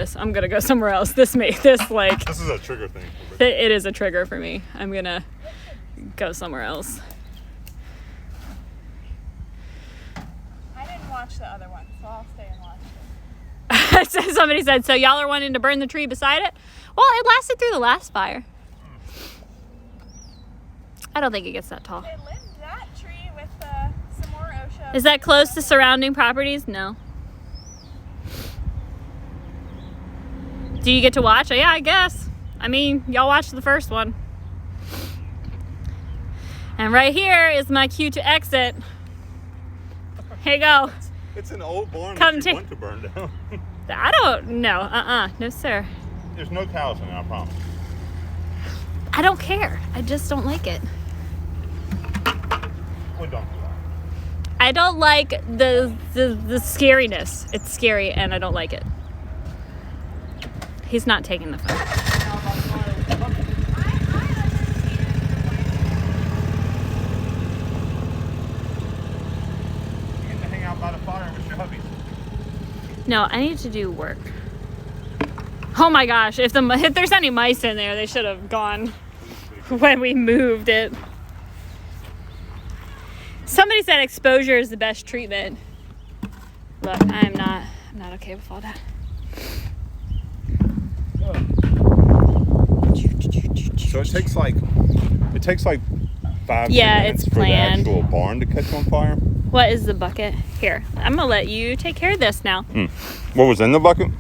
this. I'm gonna go somewhere else. This is a trigger thing. It is a trigger for me. I'm gonna go somewhere else. I didn't watch the other one, so I'll stay and watch it. Somebody said, so y'all are wanting to burn the tree beside it? Well, it lasted through the last fire. I don't think it gets that tall. They lit that tree with some more OSHA. Is that close to surrounding properties? No. Do you get to watch? Yeah, I guess. I mean, y'all watched the first one. And right here is my cue to exit. Here you go. It's an old barn Come that you want to burn down. I don't know. No, sir. There's no cows in it, I promise. I don't care. I just don't like it. We don't do that. I don't like the scariness. It's scary and I don't like it. He's not taking the phone. You get to hang out by the fire with your hubbies. No, I need to do work. Oh my gosh, if there's any mice in there, they should have gone when we moved it. Somebody said exposure is the best treatment. Look, I'm not okay with all that. So it takes like 5 Yeah, minutes it's for planned. the actual barn to catch on fire. What is the bucket? Here, I'm gonna let you take care of this now. What was in the bucket?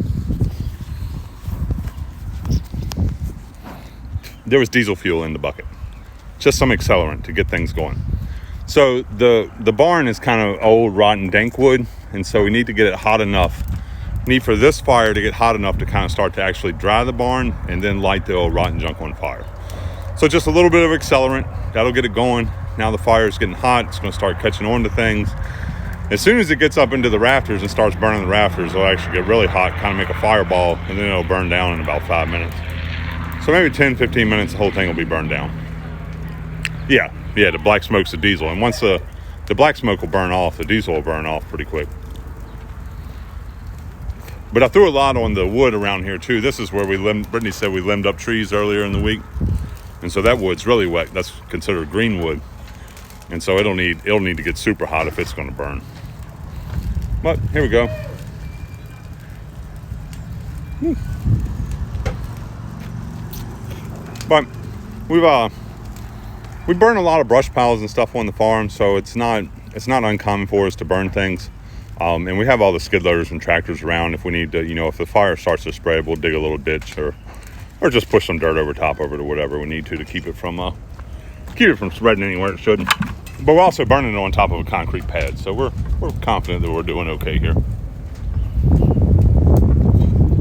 There was diesel fuel in the bucket. Just some accelerant to get things going. So the barn is kind of old, rotten, dank wood, and so we need to get it hot enough. We need for this fire to get hot enough to kind of start to actually dry the barn and then light the old rotten junk on fire. So just a little bit of accelerant, that'll get it going. Now the fire is getting hot, it's going to start catching on to things. As soon as it gets up into the rafters and starts burning the rafters, it'll actually get really hot, kind of make a fireball, and then it'll burn down in about 5 minutes. So maybe 10-15 minutes, the whole thing will be burned down. Yeah, the black smoke's the diesel. And once the black smoke will burn off, the diesel will burn off pretty quick. But I threw a lot on the wood around here too. This is where Brittany said we limbed up trees earlier in the week. And so that wood's really wet. That's considered green wood. And so it'll need to get super hot if it's going to burn. But here we go. But we burn a lot of brush piles and stuff on the farm, so it's not uncommon for us to burn things. And we have all the skid loaders and tractors around. If we need to, if the fire starts to spread, we'll dig a little ditch or just push some dirt over top of it or whatever we need to keep it from spreading anywhere it shouldn't. But we're also burning it on top of a concrete pad, so we're confident that we're doing okay here.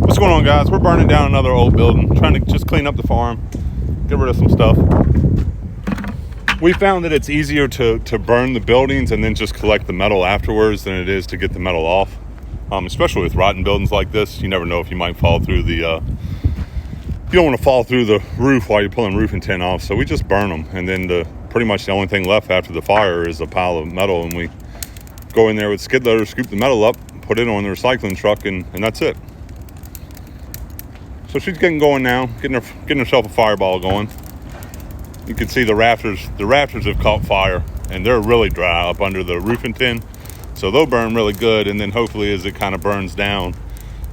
What's going on, guys? We're burning down another old building, trying to just clean up the farm, get rid of some stuff. We found that it's easier to burn the buildings and then just collect the metal afterwards than it is to get the metal off. Especially with rotten buildings like this, you never know if you might fall through you don't want to fall through the roof while you're pulling roofing tin off, so we just burn them. And then pretty much the only thing left after the fire is a pile of metal, and we go in there with skid loader, scoop the metal up, put it on the recycling truck, and that's it. So she's getting going now, getting herself a fireball going. You can see the rafters have caught fire, and they're really dry up under the roofing tin, so they'll burn really good. And then hopefully as it kind of burns down,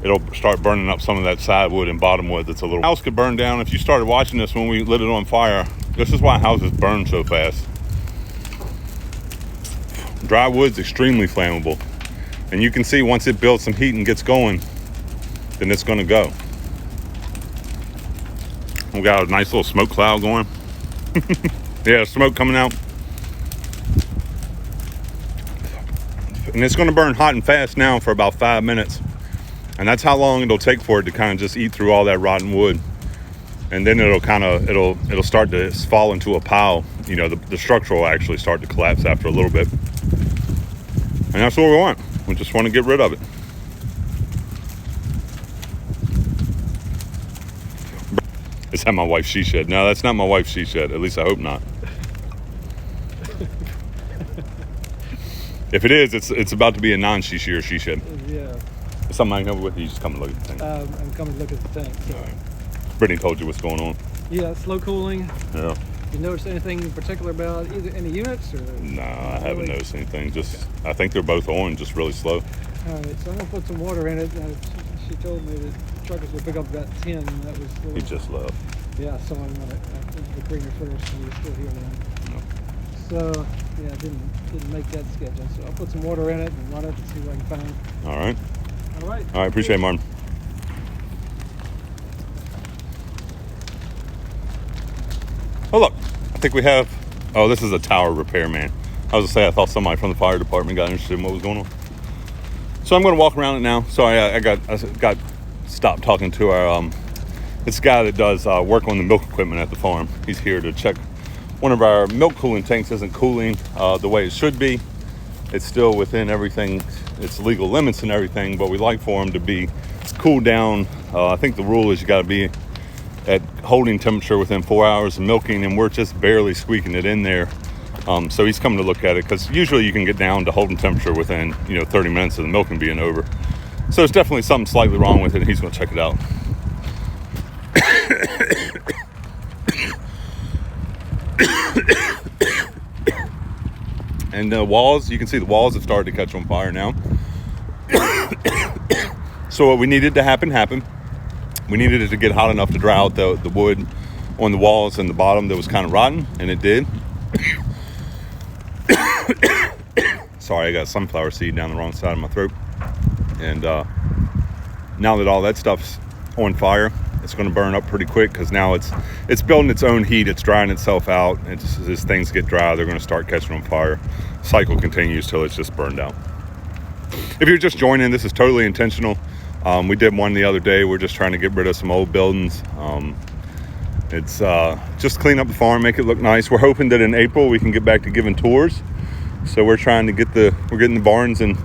it'll start burning up some of that side wood and bottom wood that's a little... House could burn down. If you started watching this when we lit it on fire, this is why houses burn so fast. Dry wood's extremely flammable, and you can see once it builds some heat and gets going, then it's going to go. We got a nice little smoke cloud going. Yeah, smoke coming out. And it's going to burn hot and fast now for about 5 minutes. And that's how long it'll take for it to kind of just eat through all that rotten wood. And then it'll start to fall into a pile. The structure will actually start to collapse after a little bit. And that's what we want. We just want to get rid of it. Is that my wife's she shed? No, that's not my wife's she shed. At least I hope not. If it is, it's about to be a non-she or she shed. Yeah. It's something I can help with? You just come and look at the thing. I'm coming to look at the tank. So. Brittany told you what's going on. Yeah, slow cooling. Yeah. You notice anything in particular about either any units or? No, I haven't really? noticed anything. Just I think they're both on, just really slow. All right, so I'm gonna put some water in it. She told me that the truck was gonna pick up about 10. And that was. He just left. Yeah, so I'm gonna the cleaner first, and he's still here now. No. So yeah, didn't make that schedule. So I'll put some water in it and run it and see what I can find. All right. All right. All right. Appreciate it, Martin. Oh look, I think we have. Oh, this is a tower repairman. I was gonna say I thought somebody from the fire department got interested in what was going on. So I'm gonna walk around it now. Sorry, I got stopped talking to our it's a guy that does work on the milk equipment at the farm. He's here to check one of our milk cooling tanks isn't cooling the way it should be. It's still within everything, its legal limits and everything, but we like for them to be cooled down. I think the rule is you gotta be at holding temperature within 4 hours of milking, and we're just barely squeaking it in there. So he's coming to look at it because usually you can get down to holding temperature within 30 minutes of the milking being over. So there's definitely something slightly wrong with it, and he's going to check it out. And the walls, you can see the walls have started to catch on fire now. So what we needed to happen happened. We needed it to get hot enough to dry out the wood on the walls and the bottom that was kind of rotten, and it did. Sorry, I got sunflower seed down the wrong side of my throat. And now that all that stuff's on fire, it's going to burn up pretty quick because now it's building its own heat. It's drying itself out. As things get dry, they're going to start catching on fire. Cycle continues till it's just burned out. If you're just joining, this is totally intentional. We did one the other day. We're just trying to get rid of some old buildings. It's just clean up the farm, make it look nice. We're hoping that in April we can get back to giving tours. So we're trying to we're getting the barns in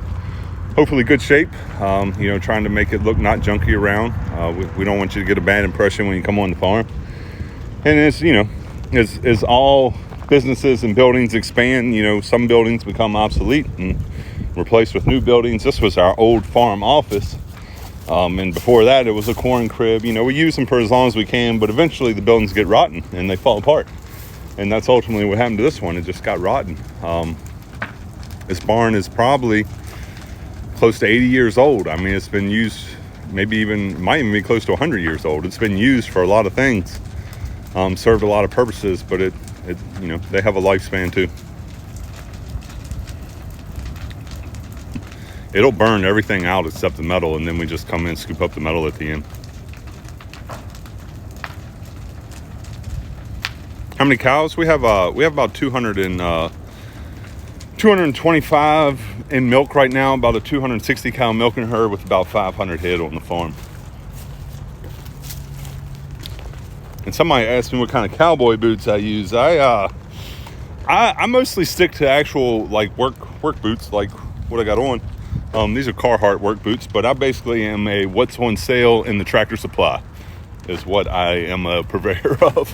hopefully good shape. Trying to make it look not junky around. We don't want you to get a bad impression when you come on the farm. And as all businesses and buildings expand, some buildings become obsolete and replaced with new buildings. This was our old farm office. And before that, it was a corn crib. We use them for as long as we can, but eventually the buildings get rotten and they fall apart. And that's ultimately what happened to this one. It just got rotten. This barn is probably close to 80 years old. I mean, it's been used, might even be close to 100 years old. It's been used for a lot of things, served a lot of purposes, but they have a lifespan too. It'll burn everything out except the metal, and then we just come in and scoop up the metal at the end. How many cows? We have about 225 in milk right now, about a 260 cow milking herd with about 500 head on the farm. And somebody asked me what kind of cowboy boots I use. I mostly stick to actual work boots, like what I got on. These are Carhartt work boots, but I basically am a what's on sale in the Tractor Supply is what I am a purveyor of.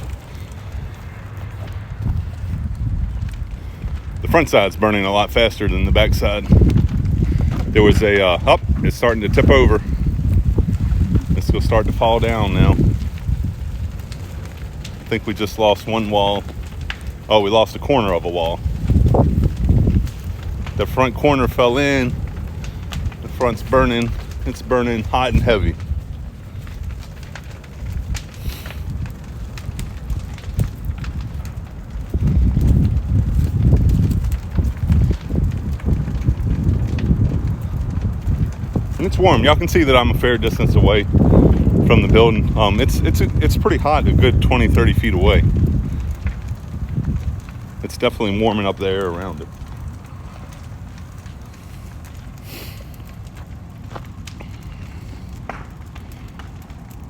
The front side's burning a lot faster than the back side. There was it's starting to tip over. It's going to start to fall down now. I think we just lost one wall. Oh, we lost a corner of a wall. The front corner fell in. The front's burning. It's burning hot and heavy. And it's warm. Y'all can see that I'm a fair distance away from the building. It's pretty hot, a good 20-30 feet away. It's definitely warming up the air around it.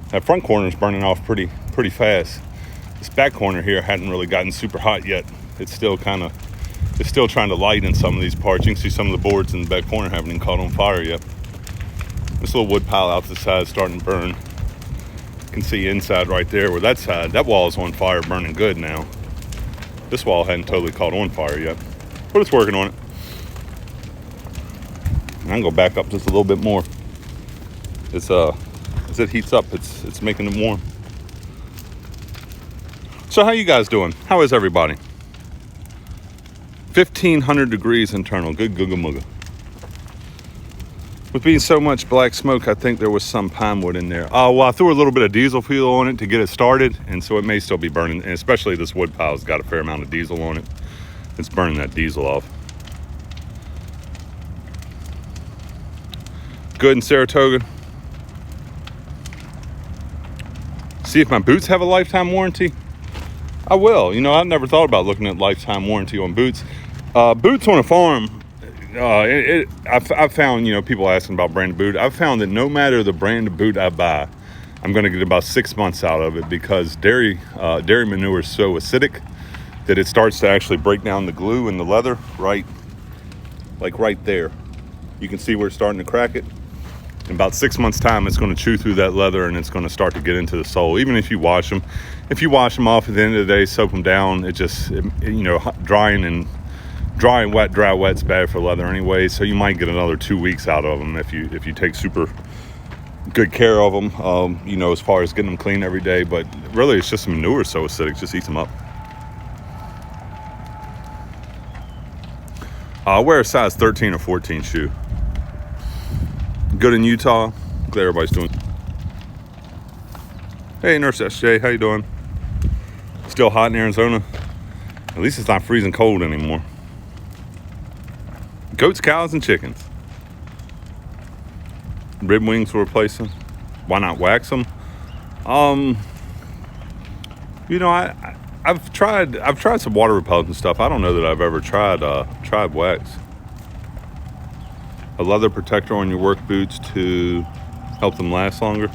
That front corner is burning off pretty fast. This back corner here hadn't really gotten super hot yet. It's still trying to light in some of these parts. You can see some of the boards in the back corner haven't even caught on fire yet. This little wood pile out the side is starting to burn. You can see inside right there where that wall is on fire, burning good now. This wall hadn't totally caught on fire yet, but it's working on it. And I can go back up just a little bit more. It's as it heats up, it's making it warm. So how you guys doing? How is everybody? 1,500 degrees internal. Good googa mooga. With being so much black smoke, I think there was some pine wood in there. Well, I threw a little bit of diesel fuel on it to get it started, and so it may still be burning. And especially this wood pile's got a fair amount of diesel on it. It's burning that diesel off. Good in Saratoga. See if my boots have a lifetime warranty. I will. You know, I've never thought about looking at lifetime warranty on boots. Boots on a farm. I've found, you know, people asking about brand of boot. I've found that no matter the brand of boot I buy, I'm going to get about 6 months out of it because dairy manure is so acidic that it starts to actually break down the glue in the leather right there. You can see where it's starting to crack it. In about 6 months' time, it's going to chew through that leather and it's going to start to get into the sole. Even if you wash them, off at the end of the day, soak them down, dry and wet, dry wet's bad for leather anyway. So you might get another 2 weeks out of them if you take super good care of them. As far as getting them clean every day. But really, it's just manure so acidic, just eats them up. I wear a size 13 or 14 shoe. Good in Utah. Glad everybody's doing. Hey, Nurse SJ, how you doing? Still hot in Arizona? At least it's not freezing cold anymore. Goats, cows, and chickens. Rib wings we're replacing. Why not wax them? I've tried some water repellent stuff. I don't know that I've ever tried wax. A leather protector on your work boots to help them last longer.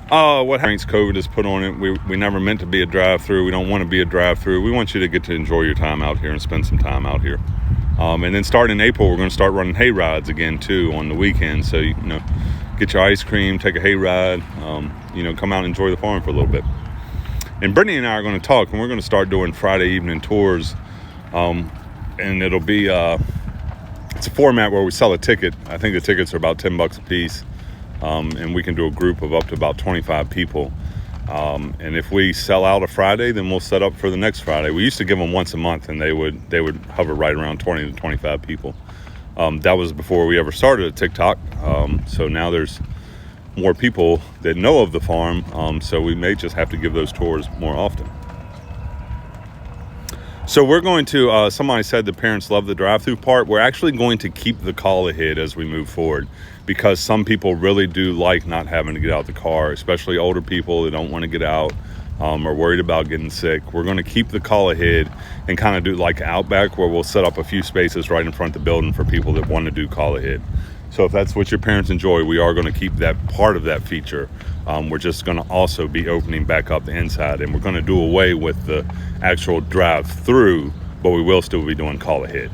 What happens? COVID is put on it. We never meant to be a drive-through. We don't want to be a drive-through. We want you to get to enjoy your time out here and spend some time out here. And then starting in April, we're going to start running hay rides again too on the weekend. So get your ice cream, take a hay ride. Come out and enjoy the farm for a little bit. And Brittany and I are going to talk, and we're going to start doing Friday evening tours. And it'll be it's a format where we sell a ticket. I think the tickets are about $10 a piece. And we can do a group of up to about 25 people. And if we sell out a Friday, then we'll set up for the next Friday. We used to give them once a month, and they would hover right around 20 to 25 people. That was before we ever started a TikTok. So now there's more people that know of the farm. So we may just have to give those tours more often. So we're going to, somebody said the parents love the drive-through part. We're actually going to keep the call ahead as we move forward because some people really do like not having to get out the car, especially older people that don't want to get out or worried about getting sick. We're going to keep the call ahead and kind of do like Outback where we'll set up a few spaces right in front of the building for people that want to do call ahead. So if that's what your parents enjoy, we are going to keep that part of that feature. We're just going to also be opening back up the inside, and we're going to do away with the actual drive-through, but we will still be doing call ahead.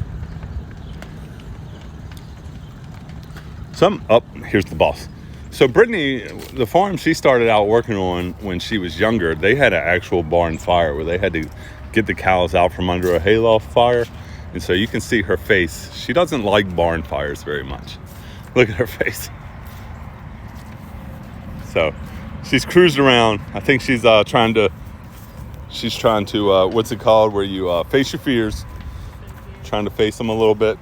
Here's the boss. So Brittany, the farm she started out working on when she was younger, they had an actual barn fire where they had to get the cows out from under a hayloft fire. And so you can see her face. She doesn't like barn fires very much. Look at her face. So she's cruising around. I think she's trying to what's it called, where you face your fears, trying to face them a little bit.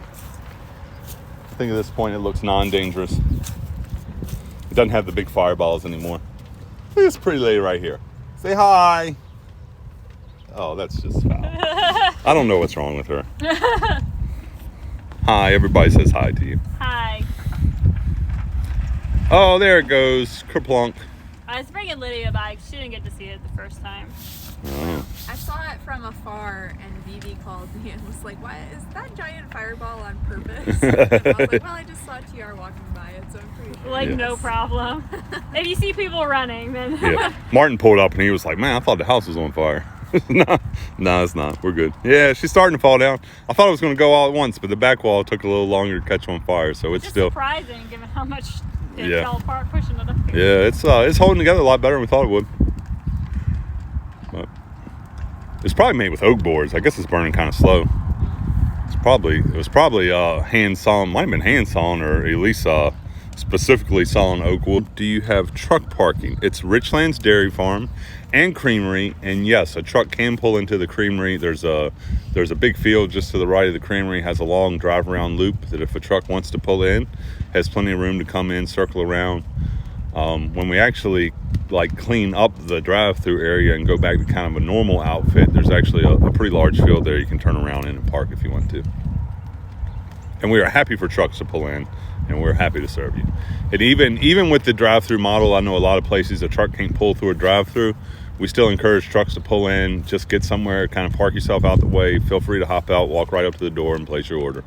I think at this point it looks non-dangerous. It doesn't have the big fireballs anymore. Look at this pretty lady right here. Say hi. Oh, that's just foul. I don't know what's wrong with her. Hi, everybody says hi to you. Hi. Oh, there it goes. Kerplunk. I was bringing Lydia by because she didn't get to see it the first time. Oh. I saw it from afar, and Vivi called me and was like, "Why is that giant fireball on purpose?" And I was like, "Well, I just saw TR walking by it, so I'm pretty sure." Like, Yes. no problem. If you see people running, then... Yeah. Martin pulled up and he was like, "Man, I thought the house was on fire." No, it's not. We're good. Yeah, she's starting to fall down. I thought it was going to go all at once, but the back wall took a little longer to catch on fire, so it's just still... surprising given how much it Yeah. fell apart pushing it up here. Yeah, it's holding together a lot better than we thought it would. But it's probably made with oak boards. I guess it's burning kind of slow. It was probably hand sawn. Might have been hand sawn or at least specifically selling Oakwood. Do you have truck parking? It's Richlandsdairy Farm and Creamery, and yes, a truck can pull into the creamery. There's a big field just to the right of the creamery, has a long drive around loop that if a truck wants to pull in, has plenty of room to come in, circle around. When we actually like clean up the drive-through area and go back to kind of a normal outfit, there's actually a pretty large field there you can turn around in and park if you want to. And we are happy for trucks to pull in, and we're happy to serve you. And even with the drive-through model, I know a lot of places a truck can't pull through a drive-through. We still encourage trucks to pull in, just get somewhere, kind of park yourself out the way, feel free to hop out, walk right up to the door and place your order.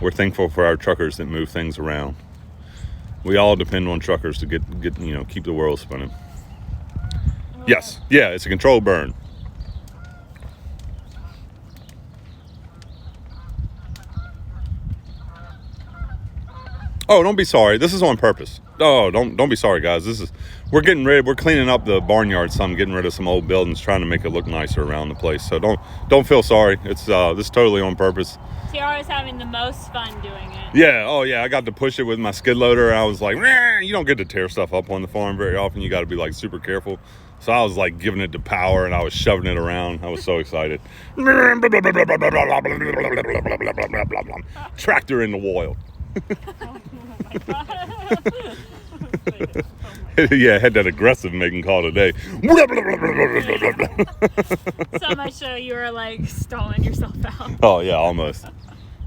We're thankful for our truckers that move things around. We all depend on truckers to get keep the world spinning. Yes, yeah, it's a controlled burn. Oh, don't be sorry. This is on purpose. Oh, don't be sorry, guys. We're getting ready. We're cleaning up the barnyard some, getting rid of some old buildings, trying to make it look nicer around the place. So don't feel sorry. It's this is totally on purpose. Tiara's having the most fun doing it. Yeah. Oh, yeah. I got to push it with my skid loader. I was like, you don't get to tear stuff up on the farm very often. You got to be like super careful. So I was like giving it the power, and I was shoving it around. I was so excited. Tractor in the oil. Yeah, I had that aggressive making call today. So much so you were like stalling yourself out. Oh yeah, almost.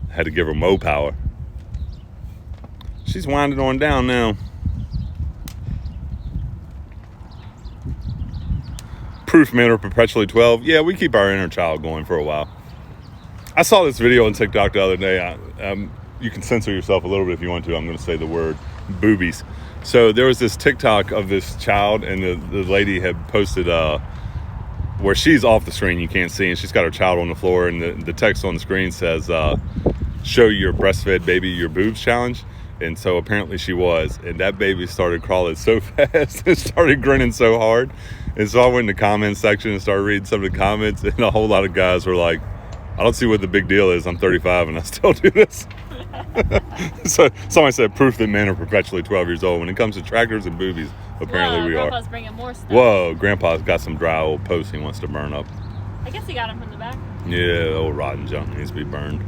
Had to give her mo power. She's winding on down now. Proof men are perpetually 12. Yeah, we keep our inner child going for a while. I saw this video on TikTok the other day. You can censor yourself a little bit if you want to. I'm going to say the word boobies. So there was this TikTok of this child, and the lady had posted where she's off the screen, you can't see, and she's got her child on the floor, and the text on the screen says, show your breastfed baby your boobs challenge. And so apparently she was, and that baby started crawling so fast and started grinning so hard. And so I went in the comments section and started reading some of the comments, and a whole lot of guys were like, I don't see what the big deal is. I'm 35 and I still do this. So somebody said proof that men are perpetually 12 years old. When it comes to tractors and boobies, apparently we Grandpa's are. bringing more stuff. Whoa, Grandpa's got some dry old posts he wants to burn up. I guess he got him from the back. Yeah, old rotten junk needs to be burned.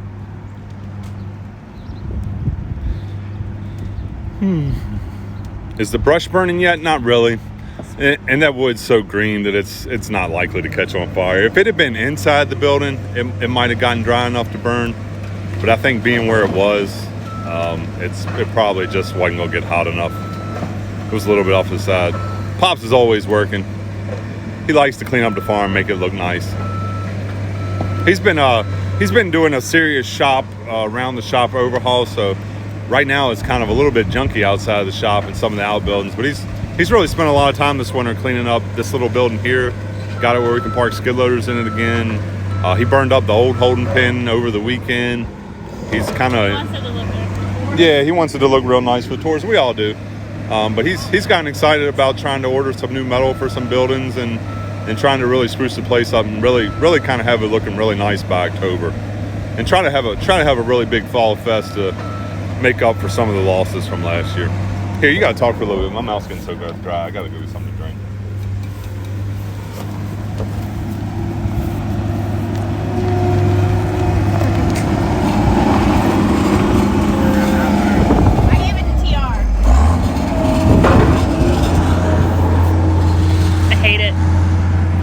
Is the brush burning yet? Not really. And that wood's so green that it's not likely to catch on fire. If it had been inside the building, it might have gotten dry enough to burn. But I think being where it was, it probably just wasn't gonna get hot enough. It was a little bit off to the side. Pops is always working. He likes to clean up the farm, make it look nice. He's been doing a serious shop around the shop overhaul. So right now it's kind of a little bit junky outside of the shop and some of the outbuildings. But he's really spent a lot of time this winter cleaning up this little building here. Got it where we can park skid loaders in it again. He burned up the old holding pen over the weekend. He's kind of, yeah, he wants it to look real nice for the tours. We all do. But he's gotten excited about trying to order some new metal for some buildings and trying to really spruce the place up and really kind of have it looking really nice by October. And try to have a really big fall fest to make up for some of the losses from last year. Here, you gotta talk for a little bit. My mouth's getting so dry. I gotta go get something to drink.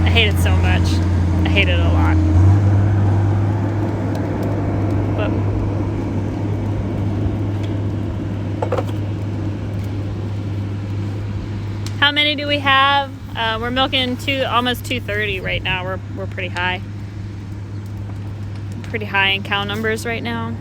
I hate it so much. I hate it a lot. But how many do we have? We're milking almost 230 right now. We're pretty high. Pretty high in cow numbers right now.